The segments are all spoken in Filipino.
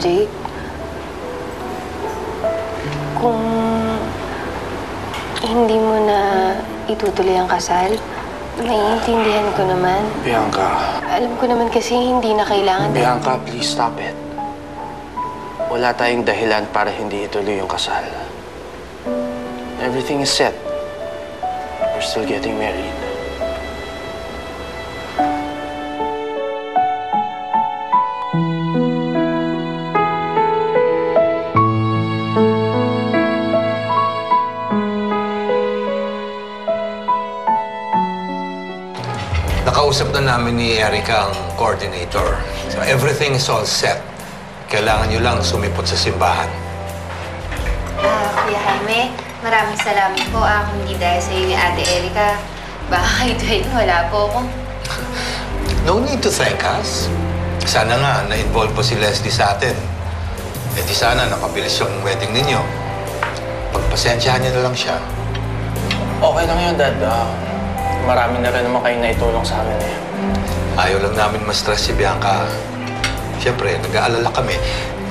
Jake, kung hindi mo na itutuloy ang kasal, naiintindihan ko naman. Bianca. Alam ko naman kasi hindi na kailangan. Bianca, please stop it. Wala tayong dahilan para hindi ituloy yung kasal. Everything is set. We're still getting married. Nakausap na namin ni Erica ang coordinator. So everything is all set. Kailangan nyo lang sumipot sa simbahan. Kuya Jaime, maraming salamat po. Kung hindi dahil sa iyo ni Ate Erica, baka kay Dwayne wala po ako. No need to thank us. Sana nga na-involve po si Leslie sa atin. Eh di sana napabilis yung wedding ninyo. Pagpasensyahan niyo na lang siya. Okay lang yun, Dad. Marami na rin naman kayong naitulong sa amin eh. Ayaw lang namin ma-stress si Bianca. Siyempre, nag-aalala kami.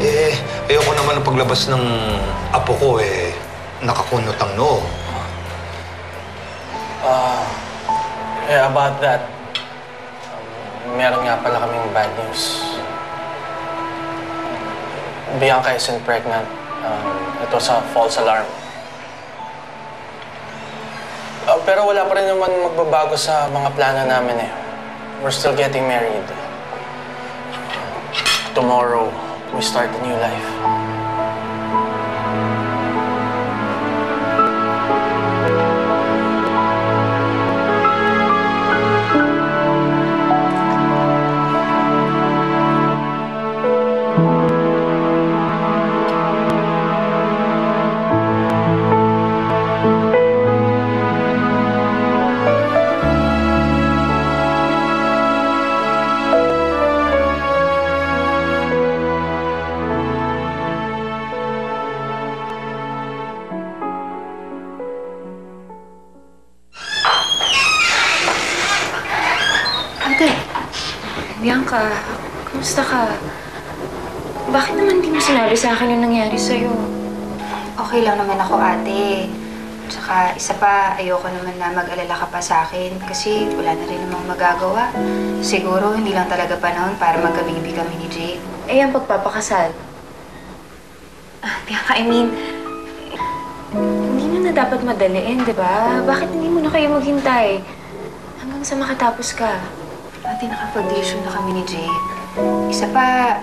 Eh, ayoko naman ang paglabas ng apo ko nakakunot ang noo. About that, meron nga pala kaming bad news. Bianca isn't pregnant. Ito sa false alarm. Pero wala pa rin naman magbabago sa mga plano namin eh. We're still getting married. Tomorrow, we start a new life. Bianca, kumusta ka? Bakit naman di mo sinabi sa akin yung nangyari sa'yo? Okay lang naman ako, ate. Tsaka isa pa, ayoko naman na mag-alala ka pa sa akin kasi wala na rin namang magagawa. Siguro hindi lang talaga panahon para magka-baby kami ni Jake. Eh, ang pagpapakasal. Bianca, I mean, hindi na dapat madaliin, di ba? Bakit hindi mo na kayo maghintay hanggang sa makatapos ka? Ate, nakapag-decision na kami ni Jake. Isa pa,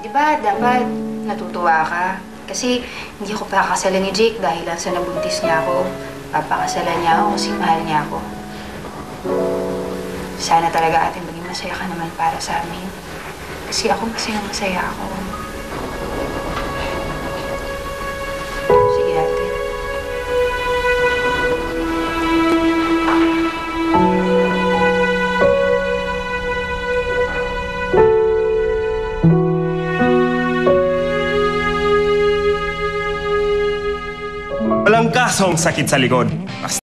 di ba dapat natutuwa ka? Kasi hindi ako pakakasalan ni Jake dahil lang sa nabuntis niya ako. Papakasalan niya ako kasi mahal niya ako. Sana talaga ate maging masaya ka naman para sa amin. Kasi ako masaya ako. Sige ate. Walang kasong sakit sa likod. Basta